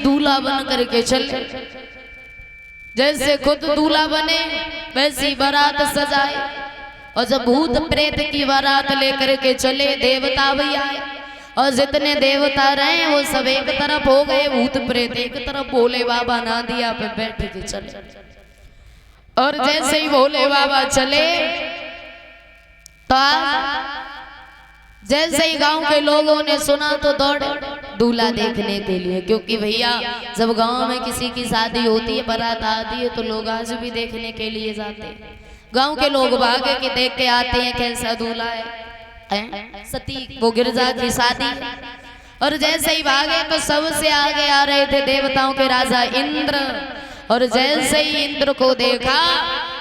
दूल्हा बन करके चले, जैसे खुद दूल्हा बने वैसी बारात सजाए। और जब भूत प्रेत की बारात लेकर के चले, देवता भी आए और जितने देवता रहे वो सब एक तरफ हो गए, भूत प्रेत एक तरफ। भोले बाबा नादिया पे बैठ के चले और जैसे ही भोले बाबा चले तो जैसे ही गांव के लोगों ने सुना तो दौड़े दूल्हा देखने के लिए, क्योंकि भैया जब गांव में किसी की शादी होती है, बारात आती है, तो लोग आज भी देखने के लिए जाते हैं। गांव के लोग भागे के देख के आते हैं कैसा दूल्हा है। सती वो गिरजा की शादी, और जैसे ही भागे तो सबसे आगे आ रहे थे देवताओं के राजा इंद्र। और जैसे ही इंद्र को देखा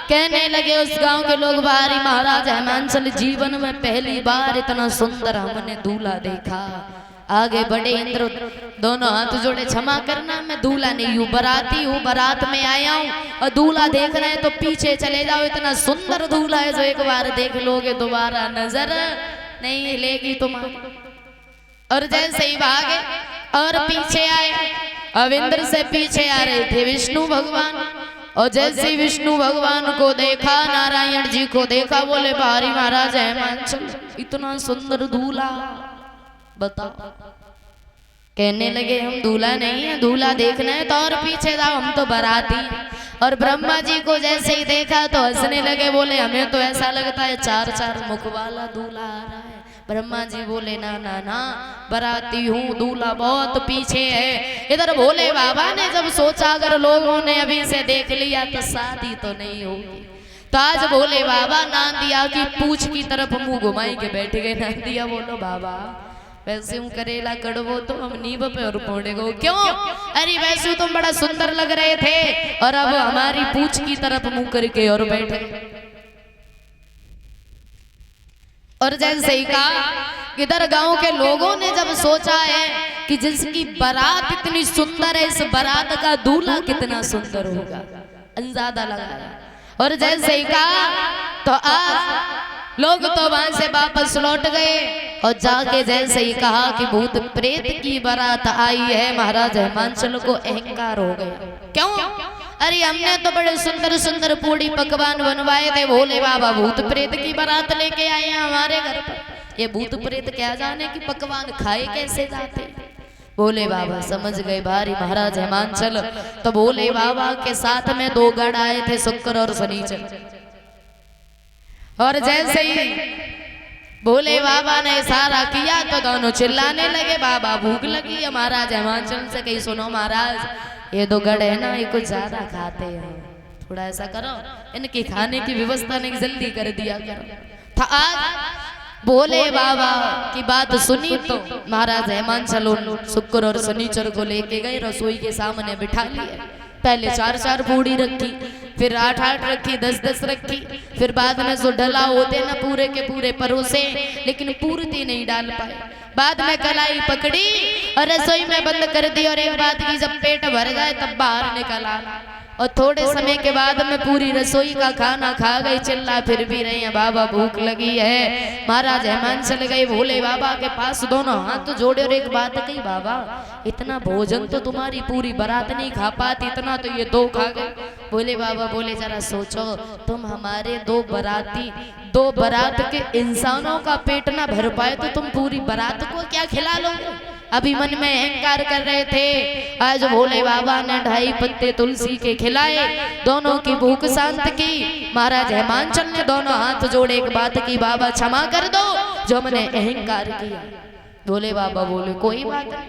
कहने लगे उस गांव के लोग, बारी महाराज हिमांचल जीवन में पहली बार इतना सुंदर हमने दूल्हा देखा। आगे बढ़े इंद्र, दोनों हाथ जोड़े, क्षमा करना मैं दूल्हा नहीं हूँ, बराती हूँ, बारात में आया हूँ और दूल्हा देख रहे हैं तो पीछे चले जाओ। इतना सुंदर दूल्हा है जो एक बार देख लोगे दोबारा नजर नहीं लेगी तुम्हारी। और जैसे ही भागे और पीछे आए, अब इंद्र से पीछे आ रहे थे विष्णु भगवान। और जैसे ही विष्णु भगवान को देखा, नारायण जी को देखा, बोले भारी महाराज हिमांचल इतना सुंदर दूल्हा बताओ। कहने लगे हम दूल्हा नहीं है, दूल्हा देखना है तो और पीछे जाओ, हम तो बाराती। और ब्रह्मा जी को जैसे ही देखा तो हंसने लगे, बोले हमें तो ऐसा लगता है चार चार मुख वाला दूल्हा आ रहा है। ब्रह्मा जी बोले ना ना ना, बराती हूँ, दूल्हा बहुत पीछे है। इधर भोले बाबा ने जब सोचा अगर लोगों ने अभी से देख लिया तो शादी तो नहीं होगी, तो आज भोले बाबा नांदिया की पूछ की तरफ मुंह घुमाई के बैठ गए। नांदिया बोलो बाबा वैसे हूँ करेला कड़वो तो हम नींब पे और फोड़े गो। क्यों? अरे वैसे तुम बड़ा सुंदर लग रहे थे और अब हमारी पूछ की तरफ मुंह करके और बैठे। और जैसे ही कहा, इधर गांव के लोगों ने जब सोचा है कि जिसकी बारात इतनी सुंदर है, इस बारात का दूल्हा कितना सुंदर होगा, अंदाजा लगाया। और जैसे ही कहा तो आज लोग तो वहां से वापस लौट गए और जाके जैसे ही कहा कि भूत प्रेत की बारात आई है, महाराज हिमांचल को अहंकार हो गया। क्यों? अरे हमने तो बड़े सुंदर सुंदर पूड़ी पकवान बनवाए थे, भोले बाबा भूत प्रेत की बारात लेके आए हैं हमारे घर पर। ये भूत प्रेत क्या जाने कि पकवान खाए कैसे जाते। भोले बाबा समझ गए भारी महाराज हिमांचल। तो भोले बाबा के साथ में दो गण आए थे, शुक्र और शनिचर। और जैसे ही भोले बाबा ने इशारा किया तो दोनों चिल्लाने लगे, बाबा भूख लगी है। महाराज हिमांचल से कहीं सुनो महाराज, ये दो गढ़ है ना, ये कुछ ज्यादा खाते हैं, थोड़ा ऐसा करो इनकी खाने की व्यवस्था नहीं जल्दी कर दिया करो। था आज भोले बाबा की बात सुनी तो महाराज हिमांचल शुक्र और शनिचर को लेके गए, रसोई के सामने बिठा लिया। पहले 4-4 पूड़ी रखी, फिर 8-8 रखी, 10-10 रखी, फिर बाद में जो डला होते ना पूरे के पूरे परोसे, लेकिन पूर्ति नहीं डाल पाए। बाद में कलाई पकड़ी और रसोई में बंद कर दी। और एक बात की, जब पेट भर जाए तब बाहर निकल आना। और थोड़े समय के बाद में पूरी रसोई का खाना खा गई, चिल्ला फिर भी रही है, बाबा भूख लगी है। महाराज हिमांचल गए भोले बाबा के पास, दोनों हाथ जोड़े और एक बात कही, बाबा इतना भोजन तो तुम्हारी पूरी बारात नहीं खा पाती, इतना तो ये दो खा गए। भोले बाबा बोले जरा सोचो, तुम हमारे दो बारात के इंसानों का पेट ना भर पाए तो तुम पूरी बारात को क्या खिला लोगे। अभी मन में अहंकार कर रहे थे, आज भोले बाबा ने 2.5 पत्ते तुलसी के खिलाए, दोनों की भूख शांत की। महाराज हिमांचल ने दोनों हाथ जोड़े, एक बात की, बाबा क्षमा कर दो जो मैंने अहंकार किया। भोले बाबा बोले कोई बात नहीं,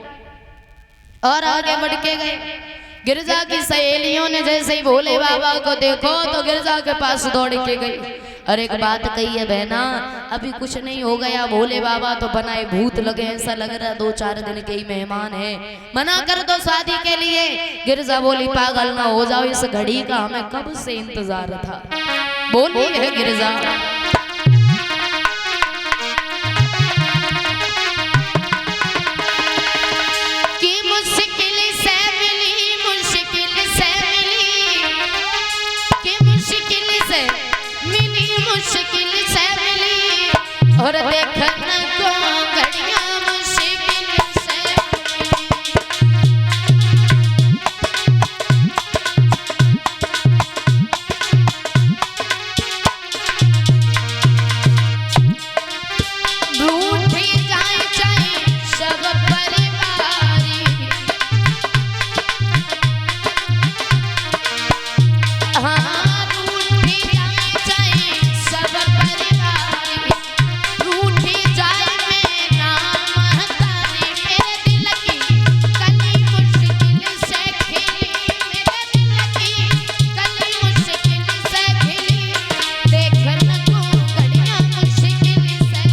और आगे बढ़ के गए। गिरजा की सहेलियों ने जैसे ही भोले बाबा को देखो तो गिरजा के पास दौड़ के गई और एक बात कही है बहना, अभी कुछ नहीं हो गया, भोले बाबा तो बनाए भूत लगे, ऐसा लग रहा 2-4 दिन के ही मेहमान है, मना कर दो शादी के लिए। गिरजा बोली पागल ना हो जाओ, इस घड़ी का हमें कब से इंतजार था। बोली है गिरजा और देखना को घड़ियां मुश्किल से रूठी जाए चाहे सब परिवारी, हाँ रूठी जाए चाहे सब परिवारी, रूठी जाए मैं नाम हतारी, मेरे दिल की कली मुश्किल से खिली, मेरे दिल की कली मुश्किल से खिली, देखने को घड़ियां मुश्किल से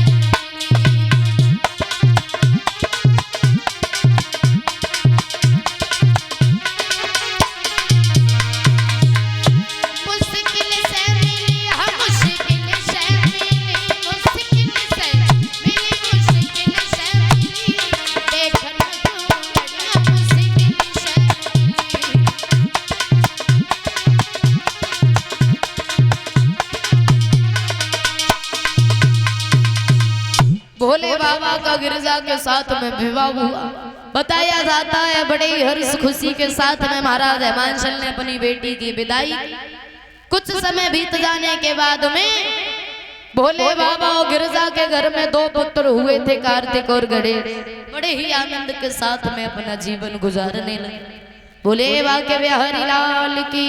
मुश्किल से मिली, हम मुश्किल से मिली, मुश्किल से मिली, मुश्किल से मिली, देखना को घड़ियां मुश्किल से मिली। भोले बाबा का गिरजा के साथ में विवाह हुआ। बताया जाता है बड़े ही हर्ष खुशी के साथ में महाराज हेमांचल ने अपनी बेटी की विदाई। कुछ समय बीत जाने के बाद में भोले बाबा और गिरजा के घर में 2 पुत्र हुए थे, कार्तिक और गणेश। बड़े ही आनंद के साथ में अपना जीवन गुजारने लगे। भोले बाबा के बिहारी लाल की